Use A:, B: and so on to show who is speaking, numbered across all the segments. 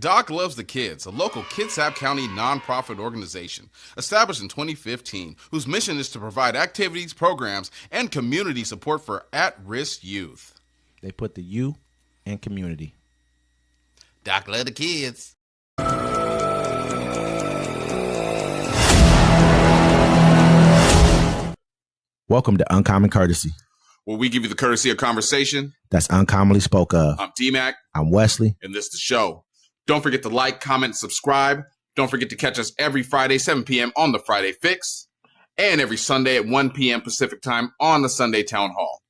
A: Doc Loves the Kids, a local Kitsap County nonprofit organization established in 2015, whose mission is to provide activities, programs, and community support for at-risk youth.
B: They put the you in community.
A: Doc Loves the Kids.
B: Welcome to Uncommon Courtesy,
A: where we give you the courtesy of conversation
B: that's uncommonly spoke of.
A: I'm T-Mac.
B: I'm Wesley.
A: And this is the show. Don't forget to like, comment, subscribe. Don't forget to catch us every Friday, 7 p.m. on the Friday Fix, and every Sunday at 1 p.m. Pacific time on the Sunday Town Hall.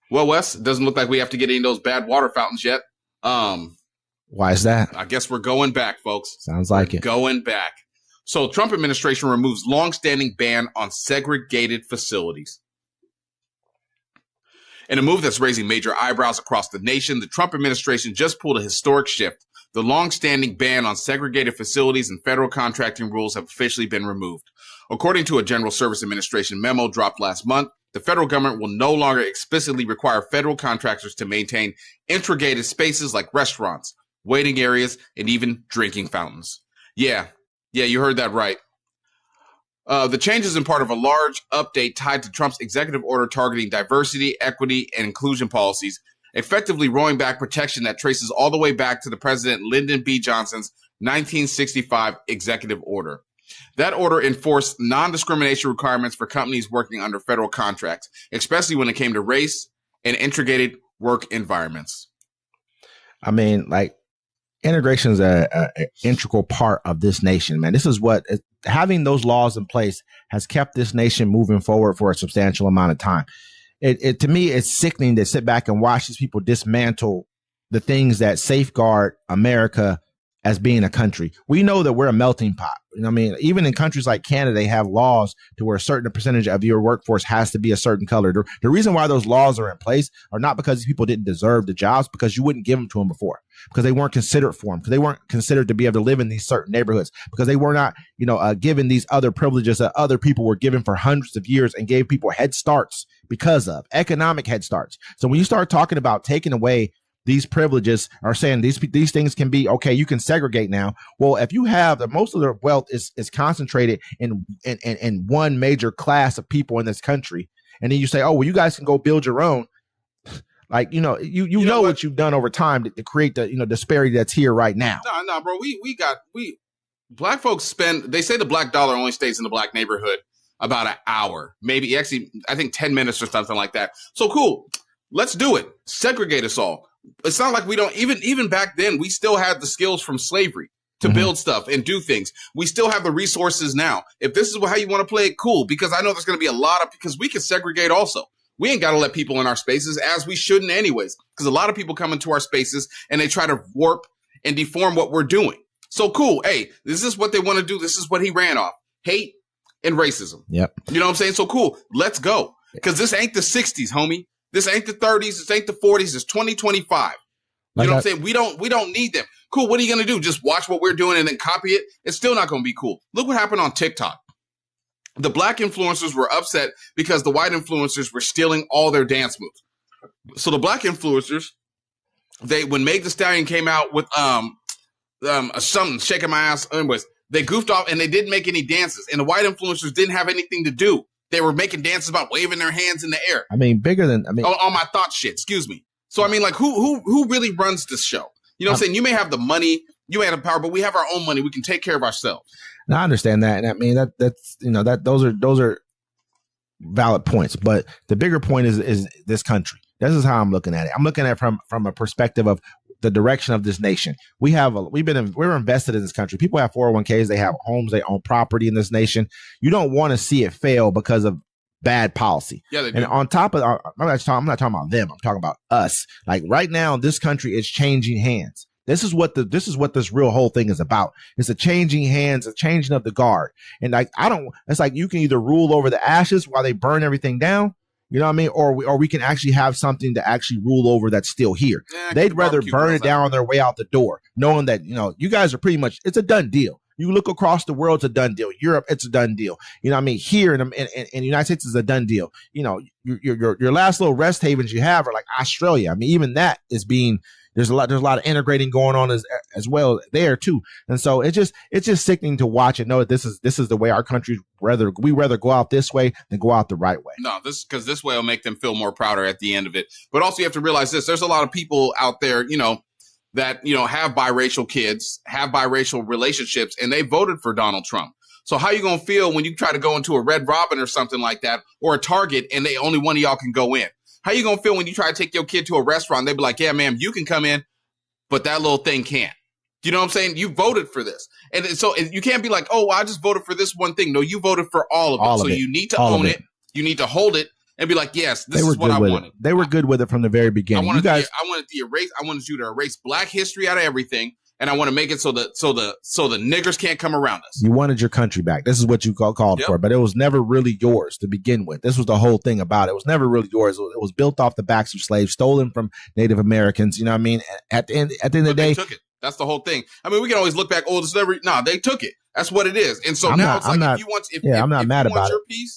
A: Well, Wes, it doesn't look like we have to get any of those bad water fountains yet.
B: Why is that?
A: I guess we're going back, folks.
B: Sounds like
A: we're
B: it.
A: Going back. So Trump administration removes long-standing ban on segregated facilities. In a move that's raising major eyebrows across the nation, the Trump administration just pulled a historic shift. The long-standing ban on segregated facilities and federal contracting rules have officially been removed. According to a General Service Administration memo dropped last month, the federal government will no longer explicitly require federal contractors to maintain integrated spaces like restaurants, waiting areas, and even drinking fountains. Yeah, you heard that right. The change is in part of a large update tied to Trump's executive order targeting diversity, equity, and inclusion policies, effectively rolling back protection that traces all the way back to the President Lyndon B Johnson's 1965 executive order. That order enforced non-discrimination requirements for companies working under federal contracts, especially when it came to race and integrated work environments.
B: I mean, like, integration is an integral part of this nation, man. This is what having those laws in place has kept this nation moving forward for a substantial amount of time. It to me, it's sickening to sit back and watch these people dismantle the things that safeguard America as being a country. We know that we're a melting pot. You know what I mean? Even in countries like Canada, they have laws to where a certain percentage of your workforce has to be a certain color. The reason why those laws are in place are not because these people didn't deserve the jobs, because you wouldn't give them to them before, because they weren't considered for them, because they weren't considered to be able to live in these certain neighborhoods, because they were not, given these other privileges that other people were given for hundreds of years and gave people head starts because of economic head starts. So when you start talking about taking away these privileges, are saying these things can be okay, you can segregate now. Well, if you have most of their wealth is concentrated in one major class of people in this country, and then you say, oh, well, you guys can go build your own. Like, you know what you've done over time to create the disparity that's here right now.
A: No, bro. We black folks they say the black dollar only stays in the black neighborhood about an hour, maybe actually I think 10 minutes or something like that. So cool. Let's do it. Segregate us all. It's not like we don't even back then, we still had the skills from slavery to build stuff and do things. We still have the resources now. If this is how you want to play it, cool, because I know there's going to be because we can segregate also. We ain't got to let people in our spaces, as we shouldn't anyways, because a lot of people come into our spaces and they try to warp and deform what we're doing. So cool. Hey, this is what they want to do. This is what he ran off. Hate and racism.
B: Yep.
A: You know what I'm saying? So cool. Let's go. Because this ain't the 60s, homie. This ain't the 30s. This ain't the 40s. It's 2025. You know what I'm saying? We don't need them. Cool. What are you going to do? Just watch what we're doing and then copy it? It's still not going to be cool. Look what happened on TikTok. The black influencers were upset because the white influencers were stealing all their dance moves. So the black influencers, when Meg Thee Stallion came out with something, shaking my ass, anyways, they goofed off and they didn't make any dances. And the white influencers didn't have anything to do. They were making dances about waving their hands in the air.
B: I mean,
A: on my thought shit. Excuse me. So I mean, like, who really runs this show? You know what I'm saying? You may have the money, you may have the power, but we have our own money. We can take care of ourselves.
B: Now, I understand that, and I mean those are valid points. But the bigger point is this country. This is how I'm looking at it. I'm looking at it from a perspective of the direction of this nation. We're invested in this country. People have 401ks, they have homes, they own property in this nation. You don't want to see it fail because of bad policy.
A: Yeah, they do.
B: And on top of, I'm not talking about them. I'm talking about us. Like right now, this country is changing hands. This is what this real whole thing is about. It's a changing hands, a changing of the guard. And like it's like you can either rule over the ashes while they burn everything down. You know what I mean? Or we can actually have something to actually rule over that's still here. Yeah, they'd rather burn it down on their way out the door, knowing that, you guys are pretty much, it's a done deal. You look across the world, it's a done deal. Europe, it's a done deal. You know what I mean? Here in the United States, it's a done deal. Your last little rest havens you have are like Australia. I mean, even that is being, There's a lot of integrating going on as well there too. And so it's just sickening to watch and know that this is the way our country rather go out this way than go out the right way.
A: No, because this way will make them feel more prouder at the end of it. But also you have to realize this: there's a lot of people out there, that have biracial kids, have biracial relationships, and they voted for Donald Trump. So how you gonna feel when you try to go into a Red Robin or something like that, or a Target, and only one of y'all can go in? How you gonna feel when you try to take your kid to a restaurant? They be like, "Yeah, ma'am, you can come in, but that little thing can't." You know what I'm saying? You voted for this, and so you can't be like, "Oh, well, I just voted for this one thing." No, you voted for all of it. So you need to own it. You need to hold it and be like, "Yes, this is what I wanted."
B: They were good with it from the very beginning. I wanted
A: you to erase Black history out of everything. And I want to make it so the niggers can't come around us.
B: You wanted your country back. This is what you called for, but it was never really yours to begin with. This was the whole thing about it. It was never really yours. It was built off the backs of slaves, stolen from Native Americans. You know what I mean? At the end of the day,
A: they took it. That's the whole thing. I mean, we can always look back. Oh, they took it. That's what it is. And so I'm not mad about it.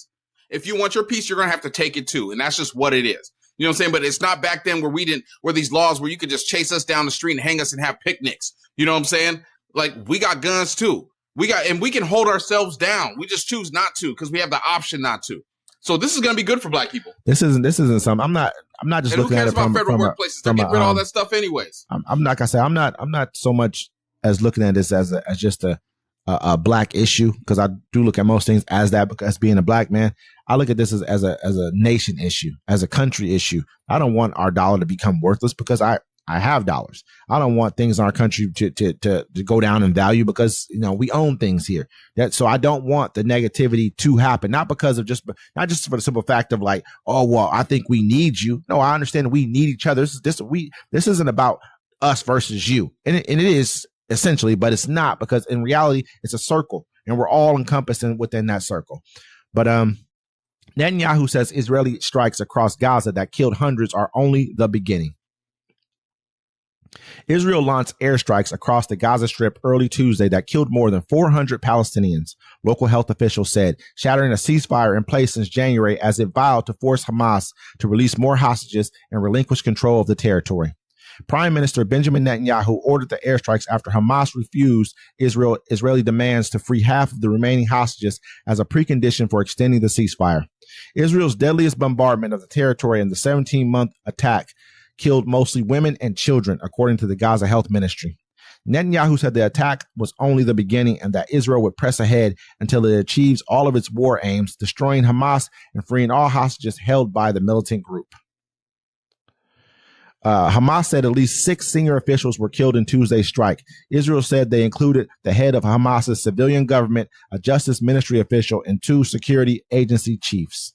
A: If you want your piece, you're going to have to take it too. And that's just what it is. You know what I'm saying? But it's not back then where these laws where you could just chase us down the street and hang us and have picnics. You know what I'm saying? Like, we got guns too. We can hold ourselves down. We just choose not to because we have the option not to. So this is going to be good for Black people.
B: This isn't something. I'm not just looking at it from
A: federal workplaces. They're getting rid of all that stuff anyways.
B: I'm not gonna say I'm not so much as looking at this as just a Black issue, because I do look at most things as that, because being a Black man, I look at this as a nation issue, as a country issue. I don't want our dollar to become worthless because I have dollars. I don't want things in our country to go down in value because, we own things here. So I don't want the negativity to happen, not because of not just for the simple fact of like, oh, well, I think we need you. No, I understand we need each other. This isn't about us versus you. And it is essentially, but it's not, because in reality, it's a circle and we're all encompassed within that circle. But, Netanyahu says Israeli strikes across Gaza that killed hundreds are only the beginning. Israel launched airstrikes across the Gaza Strip early Tuesday that killed more than 400 Palestinians, local health officials said, shattering a ceasefire in place since January as it vowed to force Hamas to release more hostages and relinquish control of the territory. Prime Minister Benjamin Netanyahu ordered the airstrikes after Hamas refused Israeli demands to free half of the remaining hostages as a precondition for extending the ceasefire. Israel's deadliest bombardment of the territory in the 17-month attack killed mostly women and children, according to the Gaza Health Ministry. Netanyahu said the attack was only the beginning and that Israel would press ahead until it achieves all of its war aims, destroying Hamas and freeing all hostages held by the militant group. Hamas said at least 6 senior officials were killed in Tuesday's strike. Israel said they included the head of Hamas's civilian government, a justice ministry official, and 2 security agency chiefs.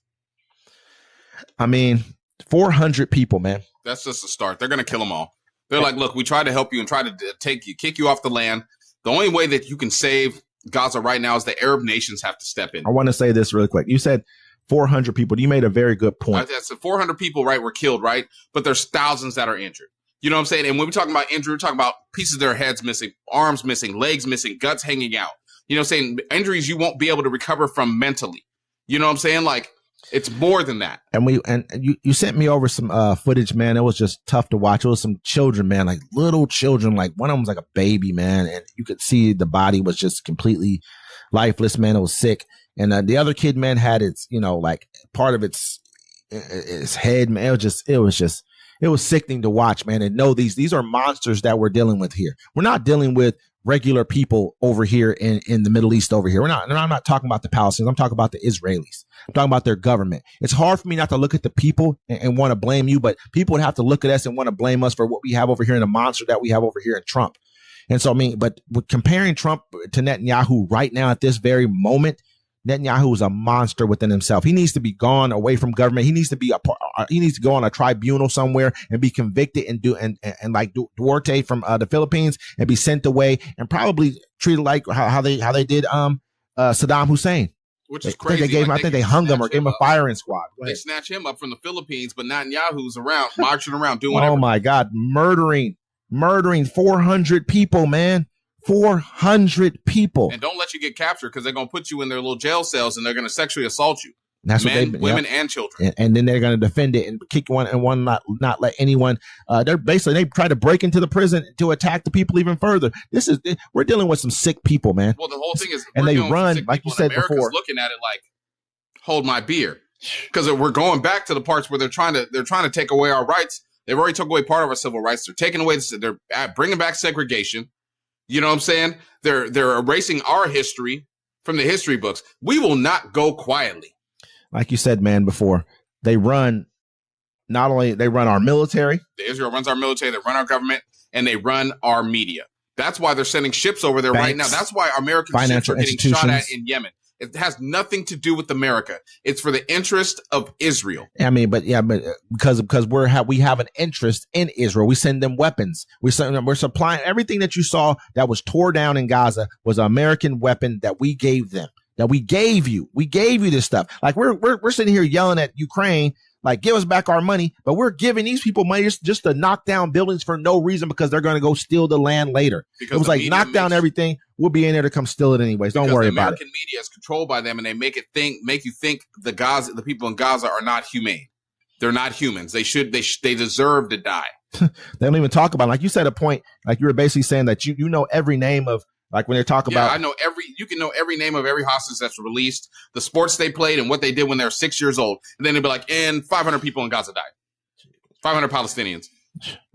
B: I mean, 400 people, man.
A: That's just a start. They're going to kill them all. They're like, look, we tried to help you and tried to kick you off the land. The only way that you can save Gaza right now is the Arab nations have to step in.
B: I want to say this really quick. You said 400 people. You made a very good point.
A: That's 400 people, right, were killed, right? But there's thousands that are injured. You know what I'm saying? And when we're talking about injury, we're talking about pieces of their heads missing, arms missing, legs missing, guts hanging out. You know what I'm saying? Injuries you won't be able to recover from mentally. You know what I'm saying? Like, it's more than that.
B: And you sent me over some footage, man. It was just tough to watch. It was some children, man, like little children. Like one of them was like a baby, man. And you could see the body was just completely lifeless, man. It was sick. And the other kid, man, had its, like part of its head, man. It was sickening to watch, man. And know these are monsters that we're dealing with here. We're not dealing with regular people over here in the Middle East over here. I'm not talking about the Palestinians. I'm talking about the Israelis. I'm talking about their government. It's hard for me not to look at the people and want to blame you, but people would have to look at us and want to blame us for what we have over here and the monster that we have over here in Trump. And so, I mean, but with comparing Trump to Netanyahu right now at this very moment, Netanyahu is a monster within himself. He needs to be gone away from government. He needs to go on a tribunal somewhere and be convicted and like Duarte from the Philippines and be sent away and probably treated like how they did Saddam Hussein.
A: Which is crazy.
B: I think they hung him or gave him a firing squad.
A: They snatched him up from the Philippines, but Netanyahu's around, marching around, doing whatever.
B: Oh my God, murdering 400 people, man. 400 people.
A: And don't let you get captured because they're going to put you in their little jail cells and they're going to sexually assault you.
B: That's
A: men,
B: what
A: women, and children.
B: And then they're going to defend it and kick one and one, not let anyone. They try to break into the prison to attack the people even further. We're dealing with some sick people, man.
A: Well, the whole thing is,
B: and they run like you said before.
A: Looking at it like, hold my beer, because we're going back to the parts where they're trying to take away our rights. They've already took away part of our civil rights. They're taking away. They're bringing back segregation. You know what I'm saying? They're erasing our history from the history books. We will not go quietly.
B: Like you said, man, before they run, not only they run our military.
A: Israel runs our military, they run our government, and they run our media. That's why they're sending ships over there right now. That's why American ships are getting shot at in Yemen. It has nothing to do with America. It's for the interest of Israel.
B: I mean, but because we have an interest in Israel. We send them weapons. We're supplying everything that you saw that was tore down in Gaza was an American weapon that we gave them. That we gave you. We gave you this stuff. Like we're sitting here yelling at Ukraine, like, give us back our money, but we're giving these people money just to knock down buildings for no reason because they're going to go steal the land later. Because it was like, knock down everything. We'll be in there to come steal it anyways. Don't worry about it.
A: American media is controlled by them, and they make you think the people in Gaza are not humane. They're not humans. They deserve to die.
B: They don't even talk about it. Like you said, a point, like you were basically saying that you know every name of. Like when they talk about,
A: I know you can know every name of every hostage that's released, the sports they played, and what they did when they were 6 years old. And then they'd be like, and 500 people in Gaza died. 500 Palestinians.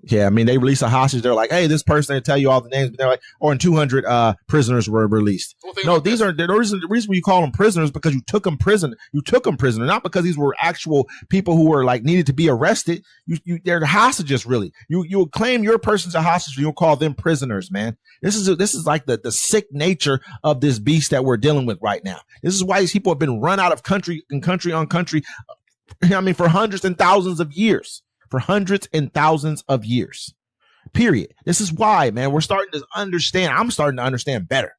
B: Yeah, I mean, they release a hostage. They're like, hey, this person, they tell you all the names, but they're like, and 200 prisoners were released. No, the reason you call them prisoners because you took them prisoner. You took them prisoner, not because these were actual people who were like needed to be arrested. They're hostages, really. You claim your person's a hostage, you'll call them prisoners, man. This is like the sick nature of this beast that we're dealing with right now. This is why these people have been run out of country on country. I mean, for hundreds and thousands of years. Period. This is why, man, I'm starting to understand better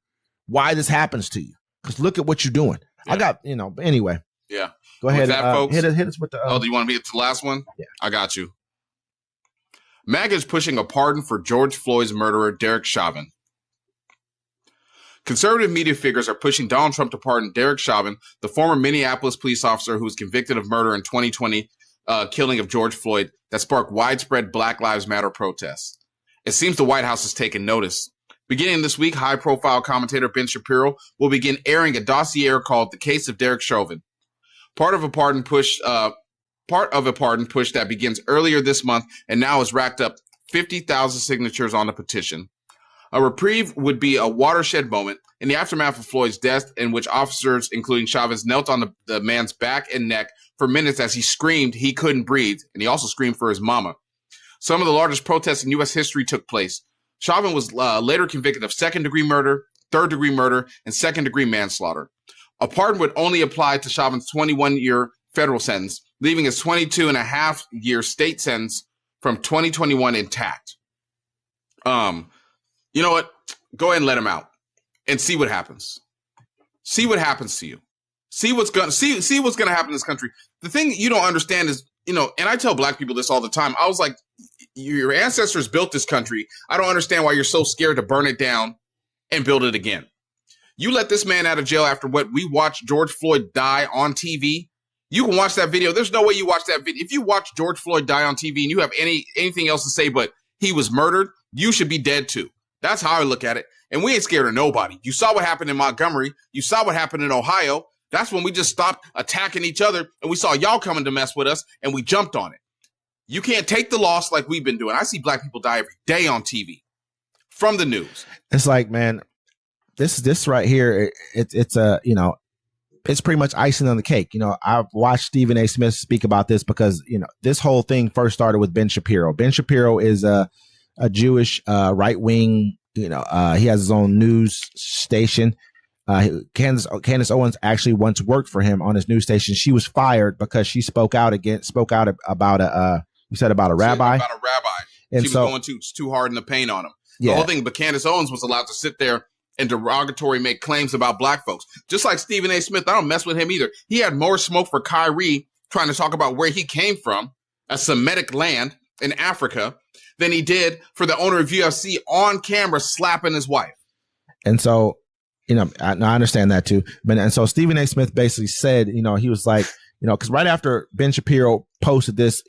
B: why this happens to you. Because look at what you're doing. Yeah. Anyway.
A: Yeah.
B: Go ahead.
A: That, folks,
B: hit us with the.
A: do you want to be to the last one?
B: Yeah.
A: I got you. MAGA is pushing a pardon for George Floyd's murderer, Derek Chauvin. Conservative media figures are pushing Donald Trump to pardon Derek Chauvin, the former Minneapolis police officer who was convicted of murder in 2020. Killing of George Floyd that sparked widespread Black Lives Matter protests. It seems the White House has taken notice. Beginning this week, high-profile commentator Ben Shapiro will begin airing a dossier called "The Case of Derek Chauvin," part of a pardon push that begins earlier this month and now has racked up 50,000 signatures on the petition. A reprieve would be a watershed moment in the aftermath of Floyd's death, in which officers, including Chavez, knelt on the man's back and neck for minutes as he screamed he couldn't breathe, and he also screamed for his mama. Some of the largest protests in U.S. history took place. Chauvin was later convicted of second-degree murder, third-degree murder, and second-degree manslaughter. A pardon would only apply to Chauvin's 21-year federal sentence, leaving his 22-and-a-half-year state sentence from 2021 intact. You know what? Go ahead and let him out and see what happens. See what happens to you. See what's gonna happen in this country. The thing you don't understand is, and I tell Black people this all the time. I was like, your ancestors built this country. I don't understand why you're so scared to burn it down and build it again. You let this man out of jail after what we watched George Floyd die on TV. You can watch that video. There's no way you watch that video. If you watch George Floyd die on TV and you have anything else to say but he was murdered, you should be dead too. That's how I look at it. And we ain't scared of nobody. You saw what happened in Montgomery. You saw what happened in Ohio. That's when we just stopped attacking each other and we saw y'all coming to mess with us and we jumped on it. You can't take the loss like we've been doing. I see Black people die every day on TV from the news.
B: It's like, man, this right here, it's pretty much icing on the cake. I've watched Stephen A. Smith speak about this because, this whole thing first started with Ben Shapiro. Ben Shapiro is a Jewish right-wing, he has his own news station. Candace Owens actually once worked for him on his news station. She was fired because she spoke out about a rabbi.
A: About a rabbi. And she was going too hard in the paint on him. The whole thing, but Candace Owens was allowed to sit there and derogatory make claims about Black folks. Just like Stephen A. Smith, I don't mess with him either. He had more smoke for Kyrie trying to talk about where he came from, a Semitic land in Africa, than he did for the owner of UFC on camera slapping his wife.
B: And so, I understand that too. And so Stephen A. Smith basically said, he was like, because right after Ben Shapiro posted this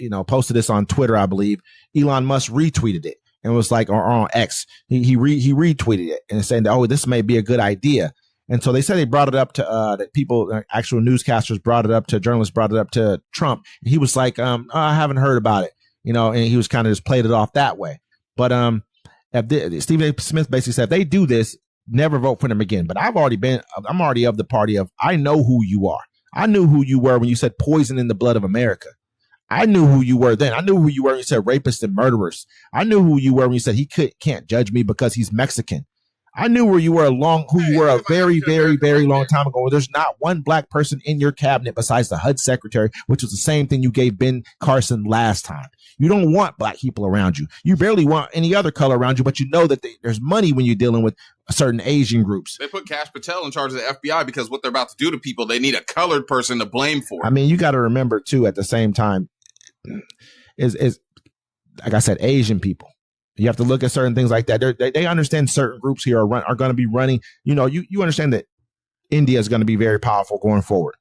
B: on Twitter, I believe, Elon Musk retweeted it and was like, or on X, he retweeted it and saying that, oh, this may be a good idea. And so they said they brought it up to that people, actual newscasters brought it up to, journalists brought it up to Trump. And he was like, I haven't heard about it, and he was kind of just played it off that way. But Stephen A. Smith basically said, if they do this, never vote for them again. But I'm already of the party of, I know who you are. I knew who you were when you said poison in the blood of America. I knew who you were then. I knew who you were when you said rapists and murderers. I knew who you were when you said he can't judge me because he's Mexican. I knew who you were a very, very, very long time ago. There's not one black person in your cabinet besides the HUD secretary, which was the same thing you gave Ben Carson last time. You don't want black people around you. You barely want any other color around you, but you know that there's money when you're dealing with certain Asian groups.
A: They put Kash Patel in charge of the FBI because what they're about to do to people, they need a colored person to blame for.
B: I mean, you got to remember too, at the same time, is like I said, Asian people. You have to look at certain things like that. They understand certain groups here are going to be running. You understand that India is going to be very powerful going forward.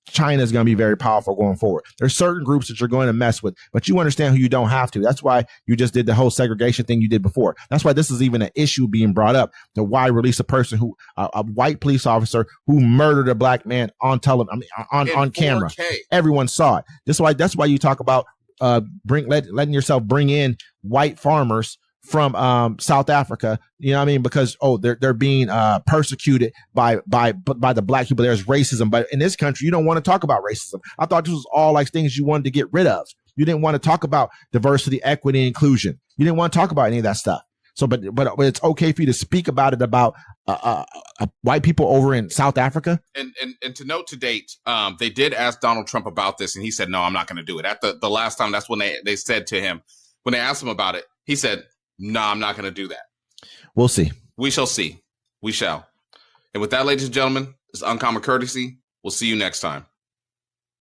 B: China is going to be very powerful going forward. There's certain groups that you're going to mess with, but you understand who you don't have to. That's why you just did the whole segregation thing you did before. That's why this is even an issue being brought up. To why release a person a white police officer who murdered a black man on television, on camera. Everyone saw it. That's why you talk about letting yourself bring in white farmers from South Africa, you know what I mean? Because they're being persecuted by the black people. There's racism, but in this country, you don't want to talk about racism. I thought this was all like things you wanted to get rid of. You didn't want to talk about diversity, equity, inclusion. You didn't want to talk about any of that stuff. So, but it's okay for you to speak about it about white people over in South Africa.
A: And to note to date, they did ask Donald Trump about this, and he said, "No, I'm not going to do it." At the last time, that's when they said to him, when they asked him about it, he said, "No, I'm not going to do that."
B: We'll see.
A: We shall see. We shall. And with that, ladies and gentlemen, it's Uncommon Courtesy. We'll see you next time.